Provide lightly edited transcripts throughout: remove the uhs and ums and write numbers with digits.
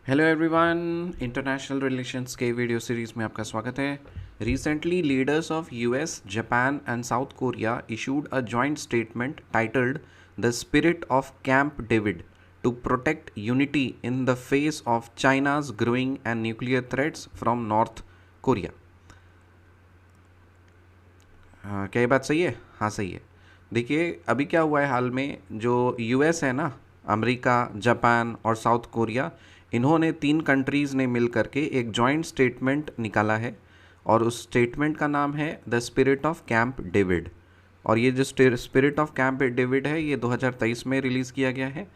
Hello everyone, international relations के video series में आपका स्वागत है। Recently leaders of US, Japan and South Korea issued a joint statement titled the spirit of Camp David to protect unity in the face of China's growing and nuclear threats from North Korea. क्या ये बात सही है? हाँ, सही है। देखिए, अभी क्या हुआ है हाल में, जो यूएस है ना, अमेरिका, जापान और साउथ कोरिया, इन्होंने 3 कंट्रीज़ ने मिल करके एक जॉइंट स्टेटमेंट निकाला है और उस स्टेटमेंट का नाम है the spirit of Camp David. और ये जो स्पिरिट ऑफ कैंप डेविड है, ये 2023 में रिलीज़ किया गया है।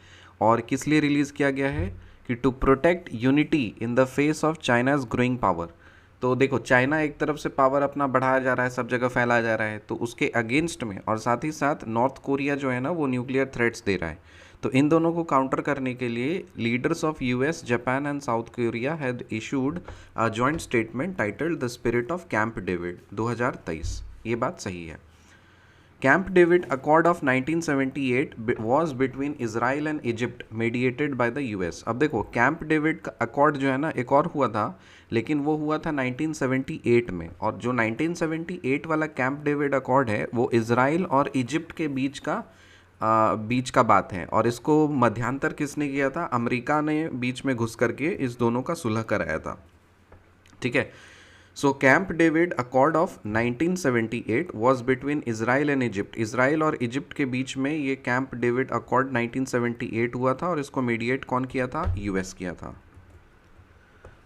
और किस लिए रिलीज़ किया गया है? कि to protect unity in the face of China's growing power. तो देखो, चाइना एक तरफ से पावर अपना बढ़ाया जा रहा है, सब जगह फैलाया जा रहा है, तो उसके अगेंस्ट में और साथ ही साथ नॉर्थ कोरिया जो है ना, वो न्यूक्लियर थ्रेट्स दे रहा है। तो इन दोनों को काउंटर करने के लिए leaders of US, Japan and South Korea had issued a joint statement titled the spirit of Camp David 2023। ये बात सही है। Camp David Accord of 1978 was between Israel and Egypt mediated by the US। अब देखो, camp David का accord जो है ना, एक और हुआ था, लेकिन वो हुआ था 1978 में। और जो 1978 वाला कैंप डेविड अकॉर्ड है, वो इज़राइल और इजिप्ट के बीच का बात है। और इसको मध्यांतर किसने किया था? अमेरिका ने बीच में घुस करके इस दोनों का सुलह कराया था। ठीक है। So Camp David Accord of 1978 was between Israel and Egypt. Israel और इजिप्ट के बीच में ये कैंप डेविड अकॉर्ड 1978 हुआ था और इसको मीडिएट कौन किया था? यूएस किया था।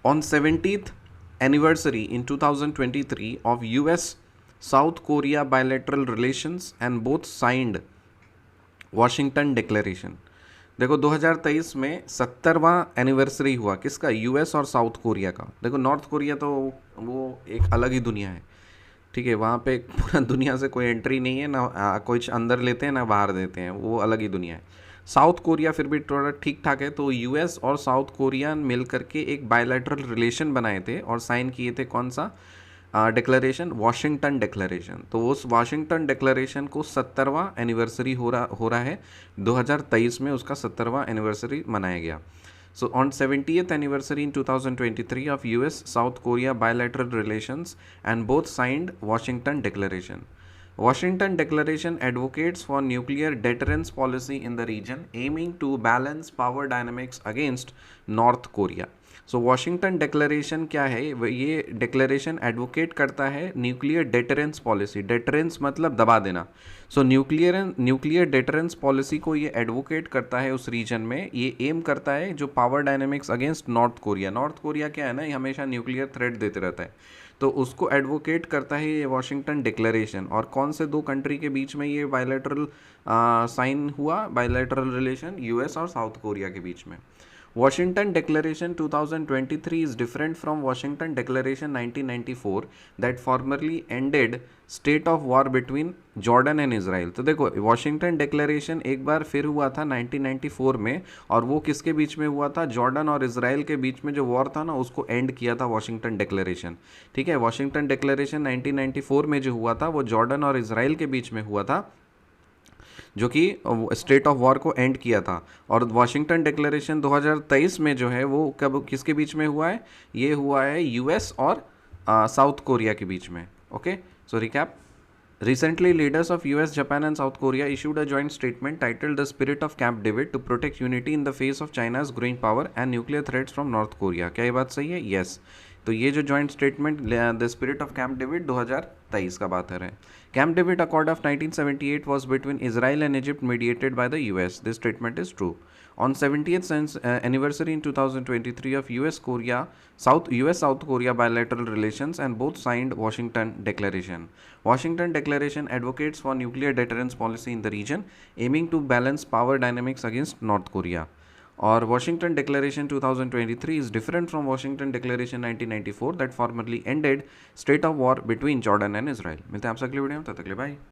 On 70th anniversary in 2023 of US south Korea bilateral relations and both signed Washington declaration. देखो, 2023 में 70वां एनिवर्सरी हुआ किसका? यूएस और साउथ कोरिया का। देखो, नॉर्थ कोरिया तो वो एक अलग ही दुनिया है। ठीक है, वहाँ पे पूरा दुनिया से कोई एंट्री नहीं है ना, कुछ अंदर लेते हैं ना बाहर देते हैं, वो अलग ही दुनिया है। साउथ कोरिया फिर भी थोड़ा ठीक ठाक है। तो यूएस और साउथ कोरिया मिल करके एक बायलैटरल रिलेशन बनाए थे और साइन किए थे। कौन सा डिक्लेरेशन? Washington declaration. तो उस वॉशिंगटन डिक्लेरेशन को 70वां एनिवर्सरी हो रहा है। 2023 में उसका 70वां एनिवर्सरी मनाया गया। So on 70th anniversary in 2023 of US South Korea bilateral relations and both signed Washington Declaration. Washington Declaration advocates for nuclear deterrence policy in the region aiming to balance power dynamics against North Korea. So Washington declaration क्या है? ये declaration advocate करता है nuclear deterrence policy. Deterrence मतलब दबा देना। सो nuclear deterrence policy को ये एडवोकेट करता है उस रीजन में। ये एम करता है जो power dynamics against north Korea. North Korea क्या है ना, ये हमेशा न्यूक्लियर थ्रेट देते रहता है, तो उसको एडवोकेट करता है ये वॉशिंगटन डिक्लेरेशन। और कौन से 2 कंट्री के बीच में ये बायलैटरल साइन हुआ? बायलैटरल रिलेशन यूएस और साउथ कोरिया के बीच में। Washington Declaration 2023 is different from Washington Declaration 1994 that formally ended state of war between Jordan and Israel। तो देखो, वॉशिंगटन डिक्लेरेशन एक बार फिर हुआ था 1994 में, और वो किसके बीच में हुआ था? जॉर्डन और इसराइल के बीच में जो वॉर था ना, उसको एंड किया था वॉशिंगटन डिक्लेरेशन। ठीक है, वॉशिंगटन डिक्लेरेशन 1994 में जो हुआ था, वो जॉर्डन और इसराइल के बीच में हुआ था, जो कि स्टेट ऑफ वॉर को एंड किया था। और वॉशिंगटन डिक्लेरेशन 2023 में जो है, वो कब किसके बीच में हुआ है? ये हुआ है यूएस और साउथ कोरिया के बीच में। Okay, so recap. Recently, leaders of US, Japan, and South Korea issued a joint statement titled The Spirit of Camp David to protect unity in the face of China's growing power and nuclear threats from North Korea। क्या ये बात सही है? Yes। तो ये जो joint statement the spirit of Camp David 2023 का बात है। Camp David Accord of 1978 was between Israel and Egypt mediated by the US। This statement is true। On 70th anniversary in 2023 of US South Korea bilateral relations and both signed Washington Declaration। Washington Declaration advocates for nuclear deterrence policy in the region aiming to balance power dynamics against North Korea। और Washington Declaration 2023 is different from Washington Declaration 1994 that formally ended state of war between Jordan and Israel। मिलते हैं आपसे अगले video में, तब तक के लिए बाय।